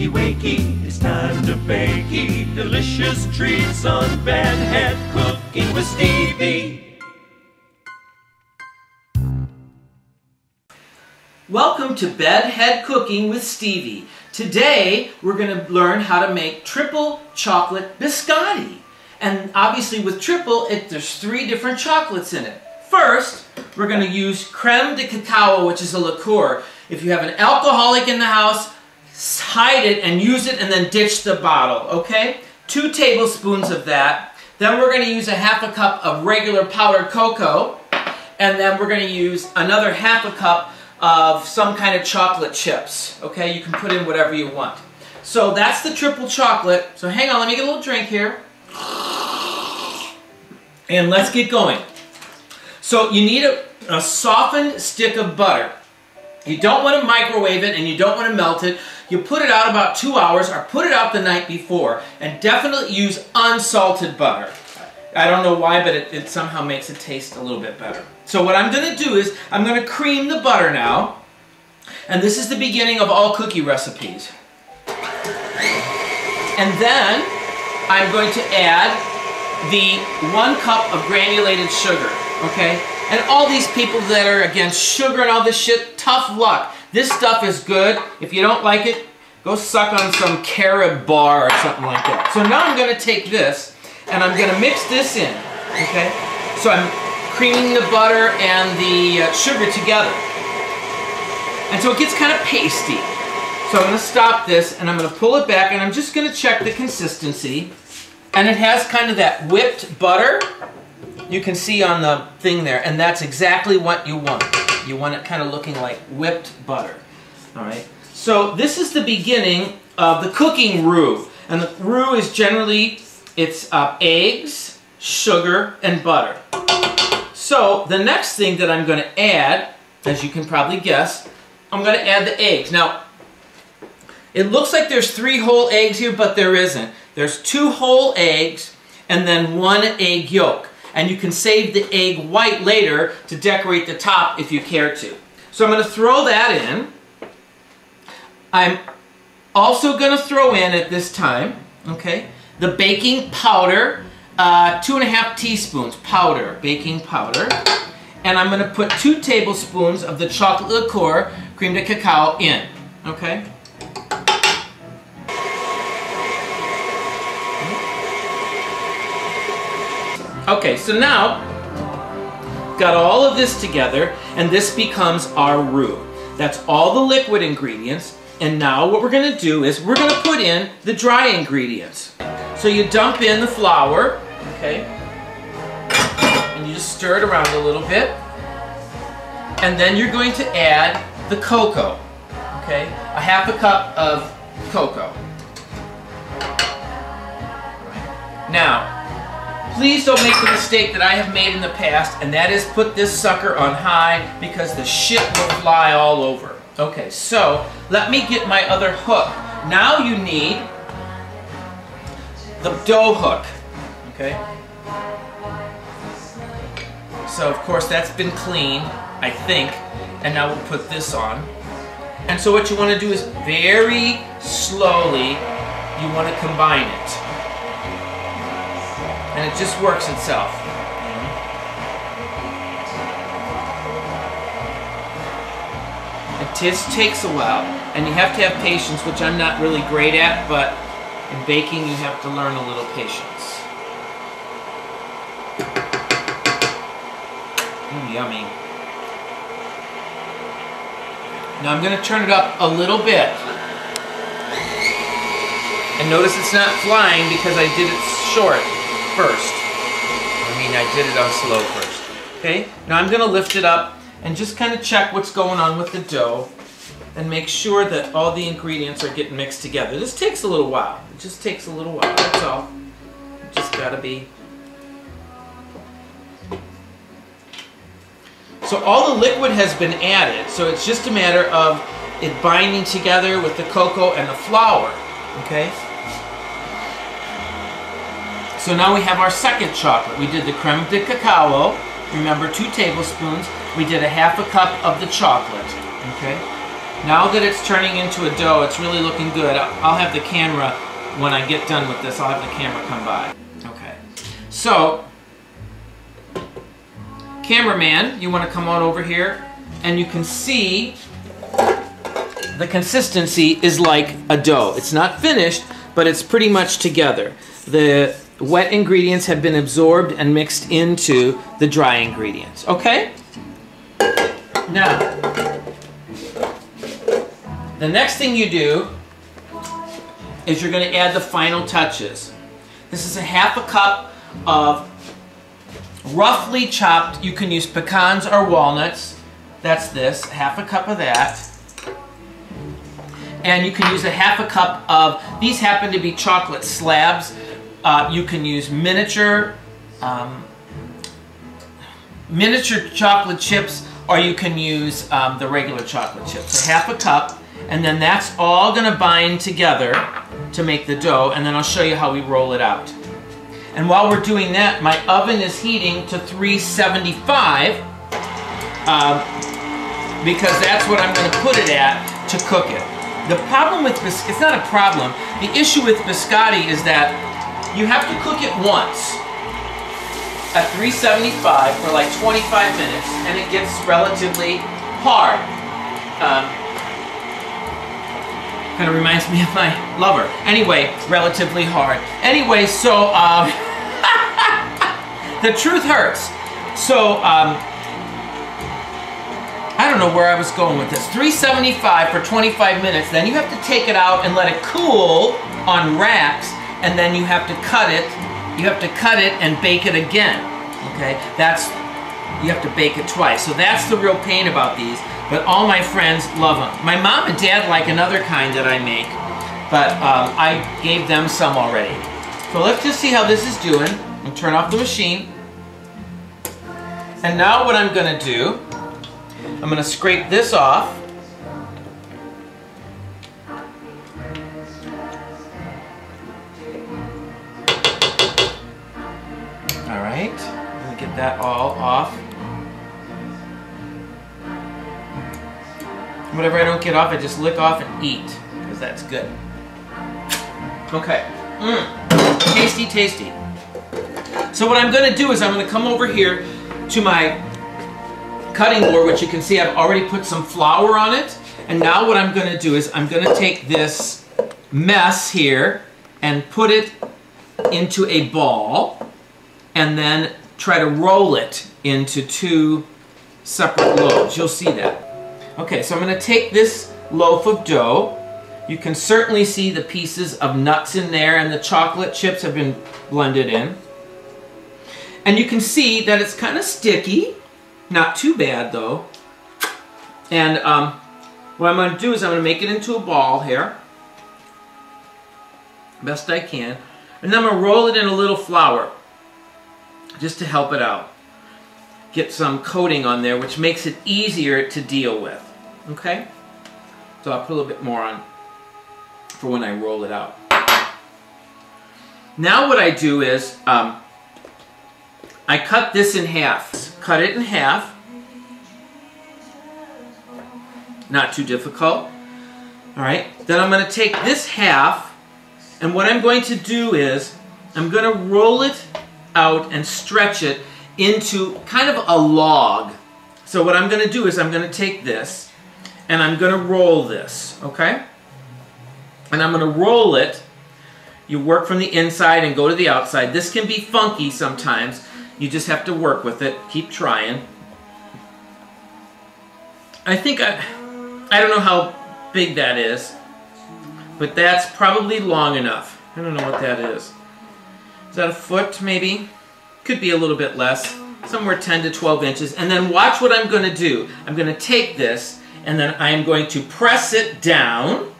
wakey wakey, it's time to bakey delicious treats on Bedhead Cooking with Stevie. Welcome to Bedhead Cooking with Stevie. Today we're going to learn how to make triple chocolate biscotti. And obviously with triple, there's 3 different chocolates in it. First, we're going to use creme de cacao, which is a liqueur. If you have an alcoholic in the house, hide it and use it and then ditch the bottle, okay? 2 tablespoons of that. Then we're going to use a half a cup of regular powdered cocoa. And then we're going to use another half a cup of some kind of chocolate chips, okay? You can put in whatever you want. So that's the triple chocolate. So hang on, let me get a little drink here. And let's get going. So you need a softened stick of butter. You don't want to microwave it and you don't want to melt it. You put it out about 2 hours or put it out the night before. And definitely use unsalted butter. I don't know why, but it somehow makes it taste a little bit better. So what I'm going to do is I'm going to cream the butter now. And this is the beginning of all cookie recipes. And then I'm going to add the 1 cup of granulated sugar. Okay? And all these people that are against sugar and all this shit, tough luck. This stuff is good. If you don't like it, go suck on some carob bar or something like that. So now I'm going to take this and I'm going to mix this in. Okay? So I'm creaming the butter and the sugar together. And so it gets kind of pasty. So I'm going to stop this and I'm going to pull it back and I'm just going to check the consistency. And it has kind of that whipped butter. You can see on the thing there, and that's exactly what you want. You want it kind of looking like whipped butter. All right. So this is the beginning of the cooking roux, and the roux is generally eggs, sugar, and butter. So the next thing that I'm going to add, as you can probably guess, I'm going to add the eggs. Now, it looks like there's 3 whole eggs here, but there isn't. There's 2 whole eggs and then 1 egg yolk. And you can save the egg white later to decorate the top if you care to. So I'm going to throw that in. I'm also going to throw in at this time, okay, the baking powder, 2½ teaspoons powder, baking powder. And I'm going to put 2 tablespoons of the chocolate liqueur, creme de cacao, in, okay? Okay, so now, got all of this together, and this becomes our roux. That's all the liquid ingredients, and now what we're going to do is we're going to put in the dry ingredients. So you dump in the flour, okay, and you just stir it around a little bit, and then you're going to add the cocoa, okay, a half a cup of cocoa. Now, please don't make the mistake that I have made in the past, and that is put this sucker on high because the shit will fly all over. Okay, so let me get my other hook. Now you need the dough hook, okay? So of course that's been cleaned, I think, and now we'll put this on. And so what you want to do is very slowly, you want to combine it. And it just works itself. It just takes a while, and you have to have patience, which I'm not really great at, but in baking you have to learn a little patience. Yummy. Now I'm going to turn it up a little bit. And notice it's not flying because I did it short first. I did it on slow first. Okay, now I'm going to lift it up and just kind of check what's going on with the dough and make sure that all the ingredients are getting mixed together. This takes a little while. It just takes a little while, that's all. You just got to be... So all the liquid has been added, so it's just a matter of it binding together with the cocoa and the flour. Okay? So now we have our second chocolate. We did the creme de cacao, remember 2 tablespoons. We did a half a cup of the chocolate, okay? Now that it's turning into a dough, it's really looking good. I'll have the camera, when I get done with this, I'll have the camera come by. Okay. So, cameraman, you want to come on over here, and you can see the consistency is like a dough. It's not finished, but it's pretty much together. The wet ingredients have been absorbed and mixed into the dry ingredients. Okay? Now, the next thing you do is you're going to add the final touches. This is a half a cup of roughly chopped, you can use pecans or walnuts. That's this, half a cup of that. And you can use a half a cup of, these happen to be chocolate slabs. You can use miniature chocolate chips, or you can use the regular chocolate chips. So half a cup, and then that's all going to bind together to make the dough, and then I'll show you how we roll it out. And while we're doing that, my oven is heating to 375 because that's what I'm going to put it at to cook it. The problem with biscotti, it's not a problem, the issue with biscotti is that you have to cook it once at 375 for like 25 minutes, and it gets relatively hard. Kind of reminds me of my lover. Anyway, relatively hard. Anyway, so the truth hurts. So I don't know where I was going with this. 375 for 25 minutes. Then you have to take it out and let it cool on racks, and then you have to cut it. You have to cut it and bake it again. Okay, you have to bake it twice. So that's the real pain about these. But all my friends love them. My mom and dad like another kind that I make, but I gave them some already. So let's just see how this is doing. I'll turn off the machine. And now what I'm going to do, I'm going to scrape this off. All right, I'm going to get that all off. Whatever I don't get off, I just lick off and eat, because that's good. Okay. Tasty, tasty. So what I'm going to do is I'm going to come over here to my cutting board, which you can see I've already put some flour on it. And now what I'm going to do is I'm going to take this mess here and put it into a ball, and then try to roll it into 2 separate loaves. You'll see that. Okay, so I'm going to take this loaf of dough. You can certainly see the pieces of nuts in there, and the chocolate chips have been blended in. And you can see that it's kind of sticky. Not too bad, though. And what I'm going to do is I'm going to make it into a ball here. Best I can. And then I'm going to roll it in a little flour, just to help it out. Get some coating on there, which makes it easier to deal with. Okay? So I'll put a little bit more on for when I roll it out. Now what I do is I cut this in half. Cut it in half. Not too difficult. Alright, then I'm going to take this half, and what I'm going to do is I'm going to roll it out and stretch it into kind of a log. So what I'm going to do is I'm going to take this and I'm going to roll this, okay? And I'm going to roll it. You work from the inside and go to the outside. This can be funky sometimes. You just have to work with it. Keep trying. I think I don't know how big that is, but that's probably long enough. I don't know what that is. Is that a foot maybe? Could be a little bit less. Somewhere 10 to 12 inches. And then watch what I'm going to do. I'm going to take this and then I am going to press it down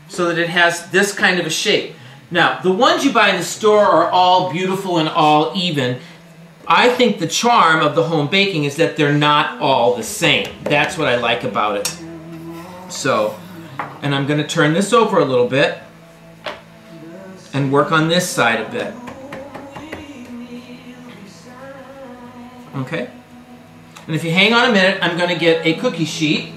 so that it has this kind of a shape. Now, the ones you buy in the store are all beautiful and all even. I think the charm of the home baking is that they're not all the same. That's what I like about it. So, and I'm going to turn this over a little bit and work on this side a bit. Okay? And if you hang on a minute, I'm going to get a cookie sheet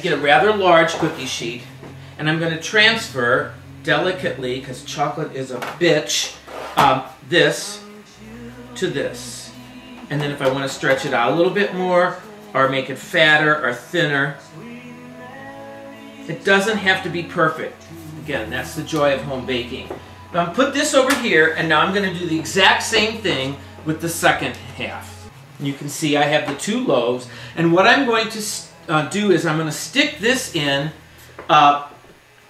get a rather large cookie sheet, and I'm going to transfer delicately, because chocolate is a bitch, this to this. And then if I want to stretch it out a little bit more, or make it fatter or thinner, it doesn't have to be perfect. Again, that's the joy of home baking. Now I'll put this over here, and now I'm going to do the exact same thing with the second half. You can see I have the 2 loaves, and what I'm going to do is I'm going to stick this in on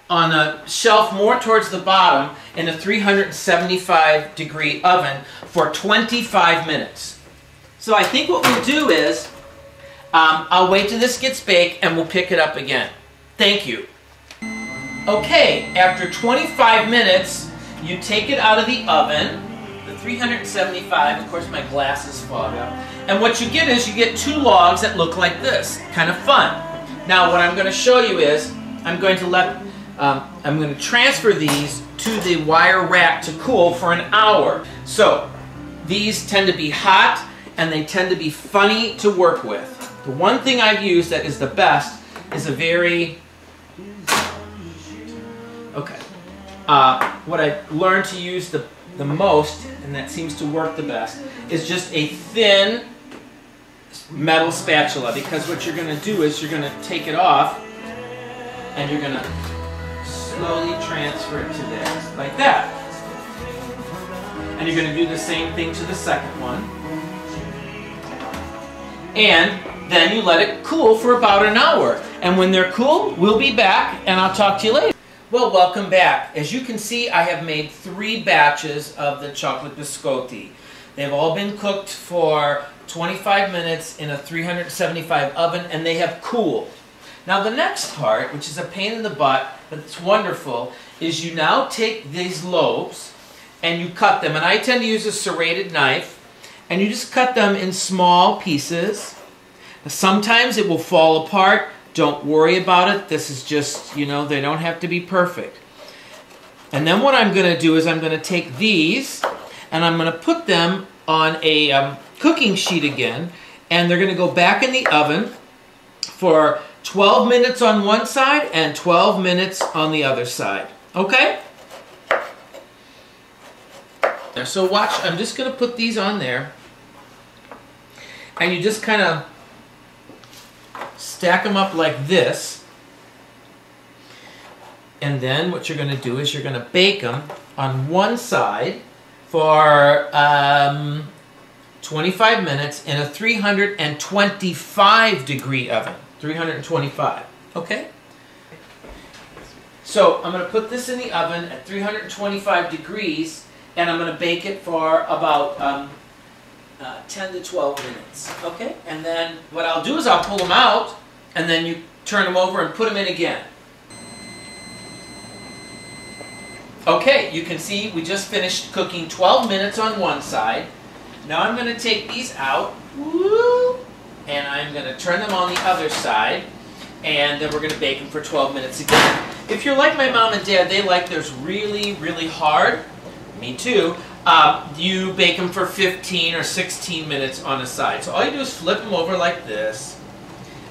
a shelf more towards the bottom in a 375 degree oven for 25 minutes. So I think what we'll do is I'll wait till this gets baked and we'll pick it up again. Thank you. Okay, after 25 minutes, you take it out of the oven, the 375, of course my glasses fog up, and what you get is you get 2 logs that look like this. Kind of fun. Now what I'm going to show you is I'm going to transfer these to the wire rack to cool for an hour. So these tend to be hot and they tend to be funny to work with. The one thing I've used that is the best is a very... Okay. What I've learned to use the most, and that seems to work the best, is just a thin metal spatula, because what you're going to do is you're going to take it off and you're going to slowly transfer it to this, like that. And you're going to do the same thing to the second one. And then you let it cool for about an hour. And when they're cool, we'll be back and I'll talk to you later. Well, welcome back. As you can see, I have made 3 batches of the chocolate biscotti. They've all been cooked for 25 minutes in a 375 oven, and they have cooled. Now the next part, which is a pain in the butt, but it's wonderful, is you now take these loaves and you cut them. And I tend to use a serrated knife, and you just cut them in small pieces. Sometimes it will fall apart. Don't worry about it. This is just, you know, they don't have to be perfect. And then what I'm going to do is I'm going to take these and I'm going to put them on a cooking sheet again, and they're going to go back in the oven for 12 minutes on one side and 12 minutes on the other side. Okay? So watch, I'm just going to put these on there, and you just kind of stack them up like this, and then what you're going to do is you're going to bake them on one side for 25 minutes in a 325 degree oven. 325. Okay? So I'm going to put this in the oven at 325 degrees, and I'm going to bake it for about 10 to 12 minutes. Okay? And then what I'll do is I'll pull them out, and then you turn them over and put them in again. Okay, you can see we just finished cooking 12 minutes on one side. Now I'm going to take these out, and I'm going to turn them on the other side, and then we're going to bake them for 12 minutes again. If you're like my mom and dad, they like theirs really, really hard. Me too. You bake them for 15 or 16 minutes on a side. So all you do is flip them over like this,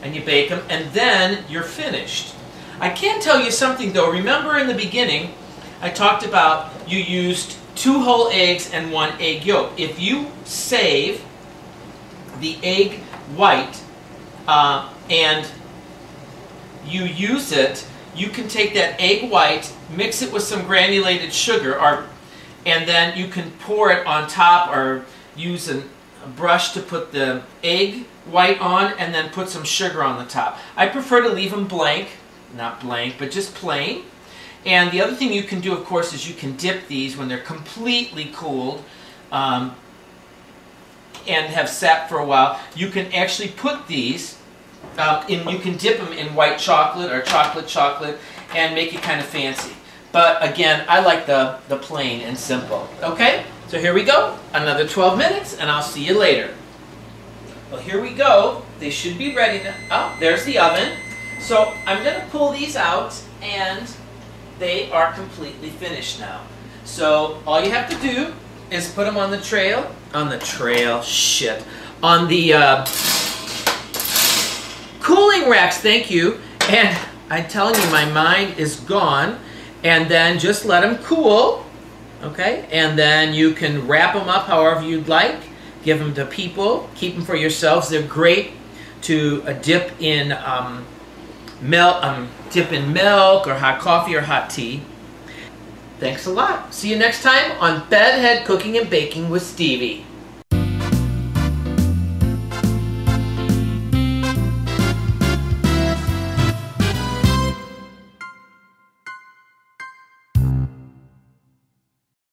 and you bake them, and then you're finished. I can tell you something though. Remember in the beginning, I talked about you used 2 whole eggs and 1 egg yolk. If you save the egg white and you use it, you can take that egg white, mix it with some granulated sugar, and then you can pour it on top, or use a brush to put the egg white on, and then put some sugar on the top. I prefer to leave them blank, not blank, but just plain. And the other thing you can do, of course, is you can dip these when they're completely cooled and have sat for a while. You can actually put these you can dip them in white chocolate or chocolate and make it kind of fancy. But again, I like the plain and simple. Okay, so here we go. Another 12 minutes, and I'll see you later. Well, here we go. They should be ready now. Oh, there's the oven. So I'm going to pull these out, and they are completely finished now. So all you have to do is put them on the on the cooling racks, thank you, And I'm telling you, my mind is gone. And then just let them cool, okay? And then you can wrap them up however you'd like. Give them to people. Keep them for yourselves. They're great to dip in milk or hot coffee or hot tea. Thanks a lot. See you next time on Bedhead Cooking and Baking with Stevie.